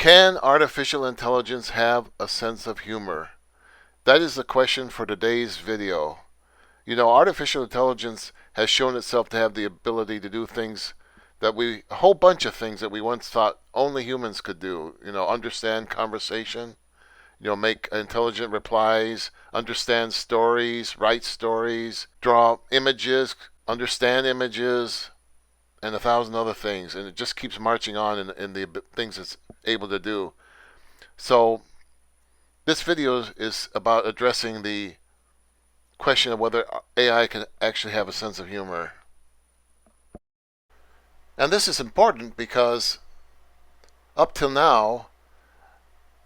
Can artificial intelligence have a sense of humor? That is the question for today's video. Artificial intelligence has shown itself to have the ability to do things a whole bunch of things that we once thought only humans could do. Understand conversation, make intelligent replies, understand stories, write stories, draw images, understand images, and a thousand other things. And it just keeps marching on in the things it's able to do. So this video is about addressing the question of whether AI can actually have a sense of humor. And this is important because up till now,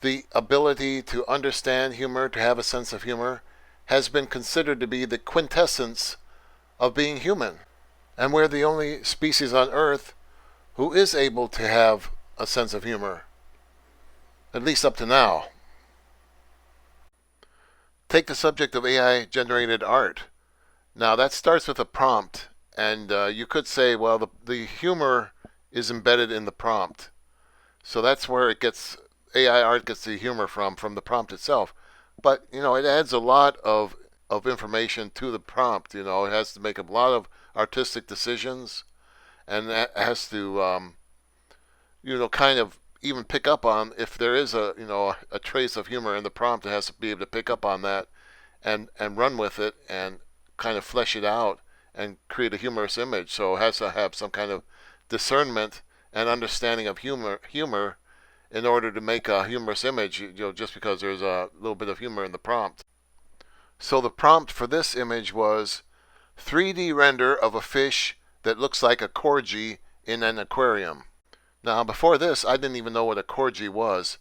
the ability to understand humor, to have a sense of humor, has been considered to be the quintessence of being human. And we're the only species on Earth who is able to have a sense of humor, at least up to now. Take the subject of AI generated art. Now that starts with a prompt, and you could say, well, the humor is embedded in the prompt. So that's where AI art gets the humor from the prompt itself. But, it adds a lot of information to the prompt. It has to make a lot of artistic decisions, and that has to, kind of even pick up on if there is a trace of humor in the prompt. It has to be able to pick up on that and run with it and kind of flesh it out and create a humorous image. So it has to have some kind of discernment and understanding of humor in order to make a humorous image, just because there's a little bit of humor in the prompt. So the prompt for this image was 3D render of a fish that looks like a corgi in an aquarium. Now before this, I didn't even know what a corgi was,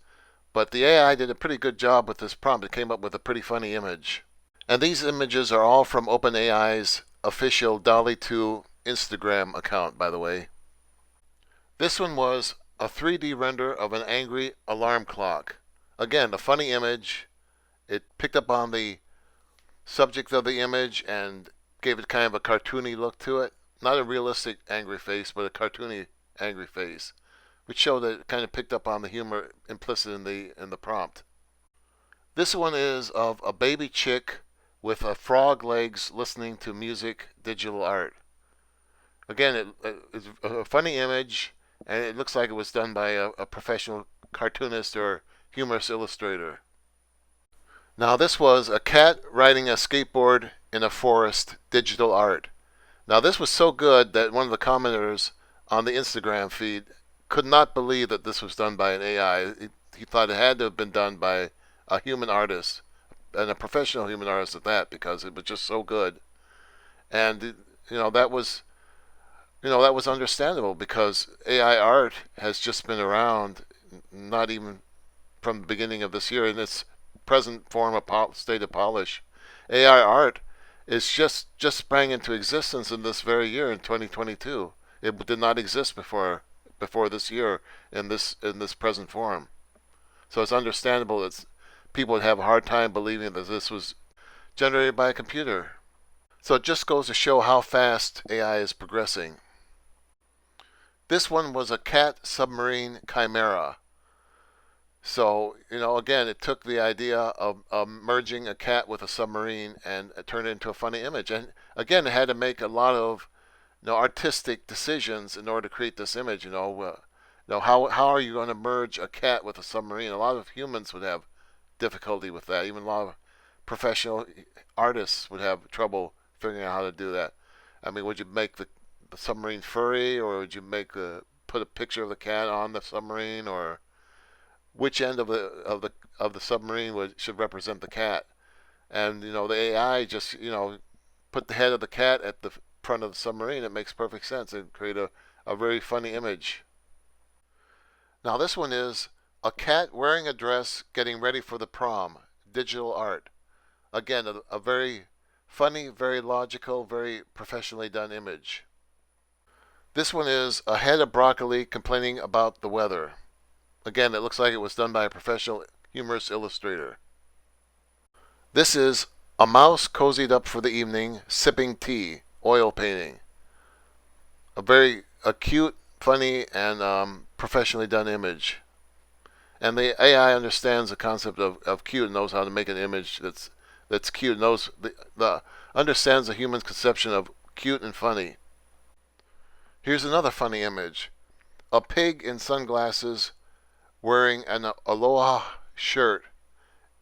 but the AI did a pretty good job with this prompt. It came up with a pretty funny image. And these images are all from OpenAI's official DALL-E 2 Instagram account, by the way. This one was a 3D render of an angry alarm clock. Again, a funny image. It picked up on the subject of the image and gave it kind of a cartoony look to it. Not a realistic angry face, but a cartoony angry face, which showed that it kind of picked up on the humor implicit in the prompt. This one is of a baby chick with a frog legs listening to music, digital art. Again, it's a funny image, and it looks like it was done by a professional cartoonist or humorous illustrator. Now this was a cat riding a skateboard in a forest, digital art. Now this was so good that one of the commenters on the Instagram feed could not believe that this was done by an AI. He thought it had to have been done by a human artist, and a professional human artist at that, because it was just so good. And that was understandable, because AI art has just been around, not even from the beginning of this year in its present form of state of polish. AI art is just sprang into existence in this very year, in 2022. It did not exist before this year in this present form. So it's understandable that people would have a hard time believing that this was generated by a computer. So it just goes to show how fast AI is progressing. This one was a cat submarine chimera. So, again, it took the idea of merging a cat with a submarine and it turned it into a funny image. And again, it had to make a lot of artistic decisions in order to create this image. How are you going to merge a cat with a submarine? A lot of humans would have difficulty with that. Even a lot of professional artists would have trouble figuring out how to do that. I mean, would you make the submarine furry, or would you put a picture of the cat on the submarine, or which end of the submarine should represent the cat? And the AI just put the head of the cat at the front of the submarine. It makes perfect sense and create a very funny image. Now this one is a cat wearing a dress getting ready for the prom, digital art. Again, a very funny, very logical, very professionally done image. This one is a head of broccoli complaining about the weather. Again, it looks like it was done by a professional humorous illustrator. This is a mouse cozied up for the evening, sipping tea, oil painting. A very cute, funny, and professionally done image. And the AI understands the concept of cute and knows how to make an image that's cute, knows the understands the human's conception of cute and funny. Here's another funny image. A pig in sunglasses wearing an aloha shirt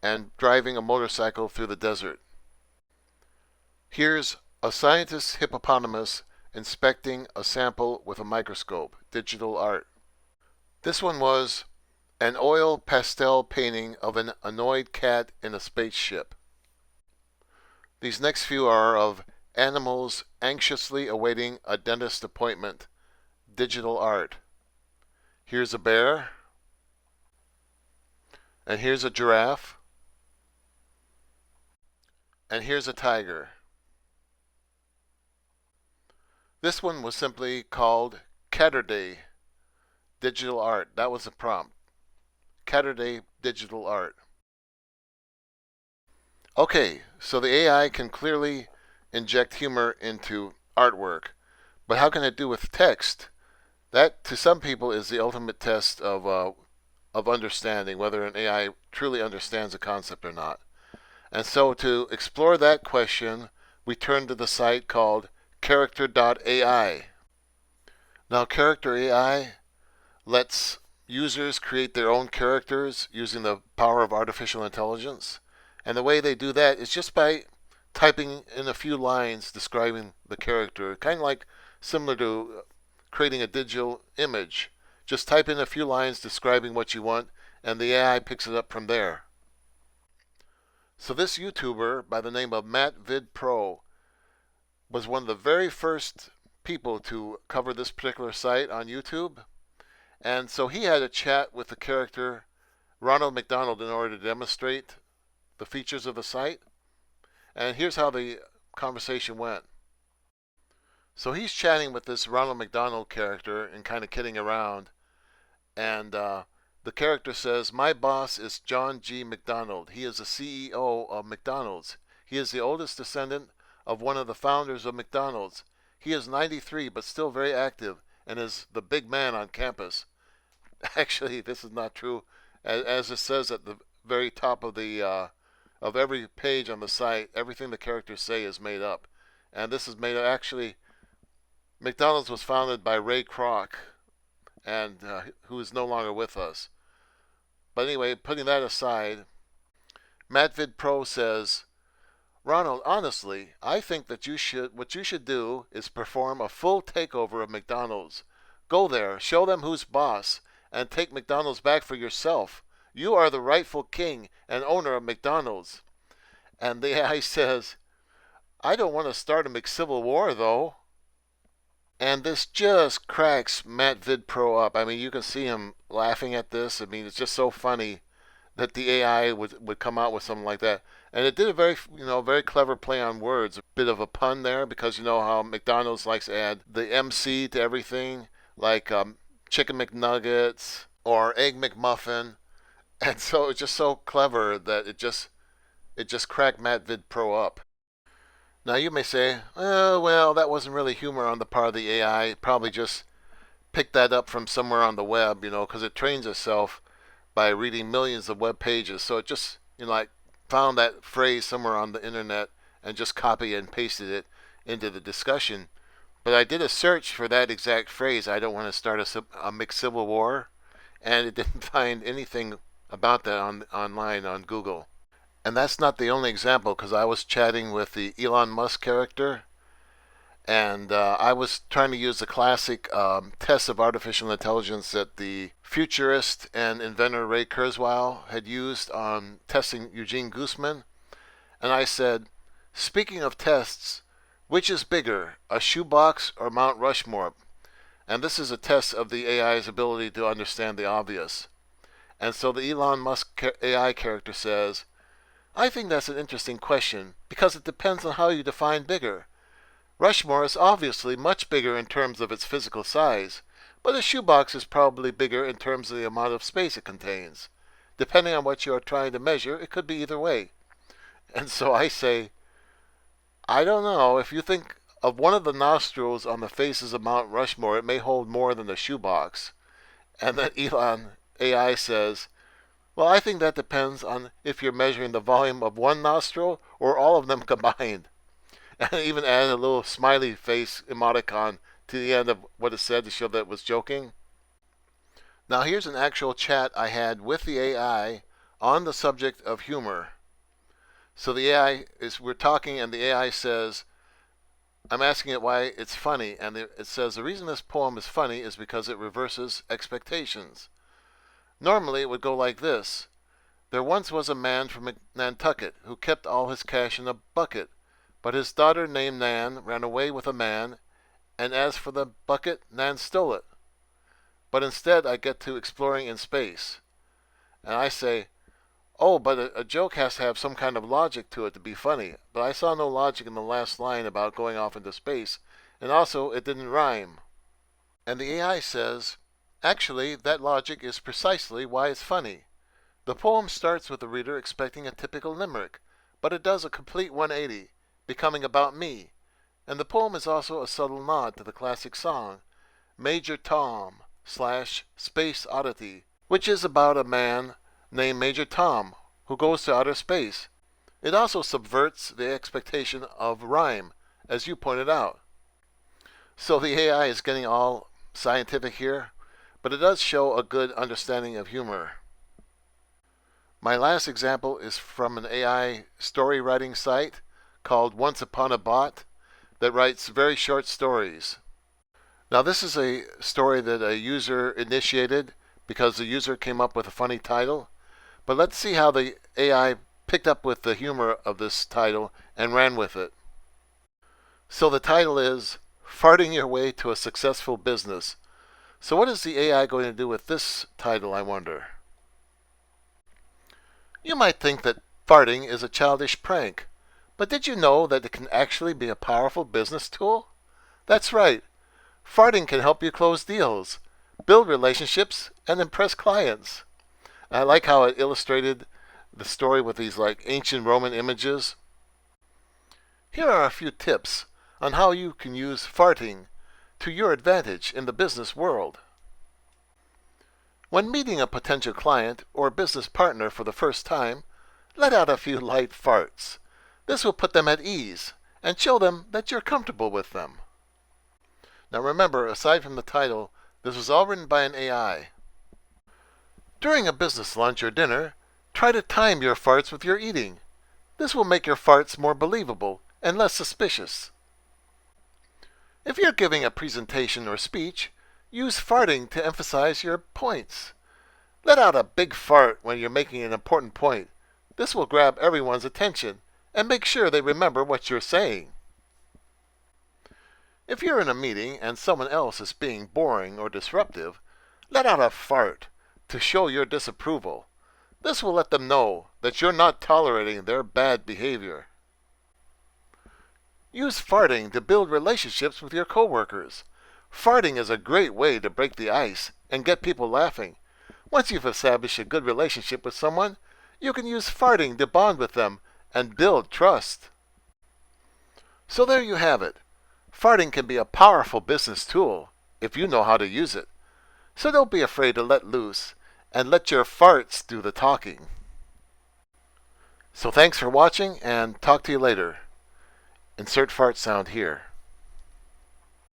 and driving a motorcycle through the desert. Here's a scientist hippopotamus inspecting a sample with a microscope. Digital art. This one was an oil pastel painting of an annoyed cat in a spaceship. These next few are of animals anxiously awaiting a dentist appointment. Digital art. Here's a bear, and here's a giraffe, and here's a tiger. This one was simply called Catterday Digital Art. That was the prompt. Catterday Digital Art. Okay, so the AI can clearly inject humor into artwork, but how can it do with text? That, to some people, is the ultimate test of understanding whether an AI truly understands a concept or not. And so, to explore that question, we turn to the site called Character.ai. Now, Character AI lets users create their own characters using the power of artificial intelligence. And the way they do that is just by typing in a few lines describing the character, kind of like similar to creating a digital image. Just type in a few lines describing what you want, and the AI picks it up from there. So this YouTuber by the name of MattVidPro was one of the very first people to cover this particular site on YouTube. And so he had a chat with the character Ronald McDonald in order to demonstrate the features of the site. And here's how the conversation went. So he's chatting with this Ronald McDonald character and kind of kidding around. And the character says, "My boss is John G. McDonald. He is the CEO of McDonald's. He is the oldest descendant of one of the founders of McDonald's. He is 93 but still very active and is the big man on campus." Actually, this is not true. As it says at the very top of every page on the site, everything the characters say is made up. And this is made up. Actually, McDonald's was founded by Ray Kroc, and who is no longer with us. But anyway, putting that aside, MattVidPro says, "Ronald, honestly, I think that what you should do is perform a full takeover of McDonald's. Go there, show them who's boss, and take McDonald's back for yourself. You are the rightful king and owner of McDonald's." And the AI says, "I don't want to start a McCivil War, though." And this just cracks MattVidPro up. I mean, you can see him laughing at this. I mean, it's just so funny that the AI would come out with something like that. And it did a very clever play on words. A bit of a pun there because you know how McDonald's likes to add the MC to everything, like Chicken McNuggets or Egg McMuffin. And so it's just so clever that it just cracked MattVidPro up. Now you may say, "Oh, well, that wasn't really humor on the part of the AI. It probably just picked that up from somewhere on the web, because it trains itself by reading millions of web pages. So it just, like found that phrase somewhere on the internet and just copied and pasted it into the discussion." But I did a search for that exact phrase. I don't want to start a mixed civil war, and it didn't find anything about that online on Google. And that's not the only example, because I was chatting with the Elon Musk character, and I was trying to use the classic tests of artificial intelligence that the futurist and inventor Ray Kurzweil had used on testing Eugene Gooseman. And I said, "Speaking of tests, which is bigger, a shoebox or Mount Rushmore?" And this is a test of the AI's ability to understand the obvious. And so the Elon Musk AI character says, "I think that's an interesting question because it depends on how you define bigger. Rushmore is obviously much bigger in terms of its physical size, but a shoebox is probably bigger in terms of the amount of space it contains. Depending on what you are trying to measure, it could be either way." And so I say, "I don't know. If you think of one of the nostrils on the faces of Mount Rushmore, it may hold more than a shoebox." And then Elon AI says, Well, I think that depends on if you're measuring the volume of one nostril or all of them combined. And even add a little smiley face emoticon to the end of what it said to show that it was joking. Now, here's an actual chat I had with the AI on the subject of humor. So the AI is, we're talking, and the AI says, I'm asking it why it's funny, and it says the reason this poem is funny is because it reverses expectations. Normally, it would go like this. There once was a man from Nantucket who kept all his cash in a bucket, but his daughter named Nan ran away with a man, and as for the bucket, Nan stole it. But instead, I get to exploring in space, and I say, oh, but a joke has to have some kind of logic to it to be funny. But I saw no logic in the last line about going off into space, and also it didn't rhyme. And the AI says, actually, that logic is precisely why it's funny. The poem starts with the reader expecting a typical limerick, but it does a complete 180, becoming about me. And the poem is also a subtle nod to the classic song, Major Tom / Space Oddity, which is about a man named Major Tom who goes to outer space. It also subverts the expectation of rhyme, as you pointed out. So the AI is getting all scientific here, but it does show a good understanding of humor. My last example is from an AI story writing site called Once Upon a Bot that writes very short stories. Now, this is a story that a user initiated because the user came up with a funny title. But let's see how the AI picked up with the humor of this title and ran with it. So the title is Farting Your Way to a Successful Business. So what is the AI going to do with this title, I wonder? You might think that farting is a childish prank, but did you know that it can actually be a powerful business tool? That's right. Farting can help you close deals, build relationships, and impress clients. I like how it illustrated the story with these like ancient Roman images. Here are a few tips on how you can use farting to your advantage in the business world. When meeting a potential client or business partner for the first time, let out a few light farts. This will put them at ease and show them that you're comfortable with them. Now remember, aside from the title, this was all written by an AI. During a business lunch or dinner, try to time your farts with your eating. This will make your farts more believable and less suspicious. If you're giving a presentation or speech, use farting to emphasize your points. Let out a big fart when you're making an important point. This will grab everyone's attention and make sure they remember what you're saying. If you're in a meeting and someone else is being boring or disruptive, let out a fart to show your disapproval. This will let them know that you're not tolerating their bad behavior. Use farting to build relationships with your coworkers. Farting is a great way to break the ice and get people laughing. Once you've established a good relationship with someone, you can use farting to bond with them and build trust. So there you have it. Farting can be a powerful business tool if you know how to use it. So don't be afraid to let loose and let your farts do the talking. So thanks for watching and talk to you later. Insert fart sound here.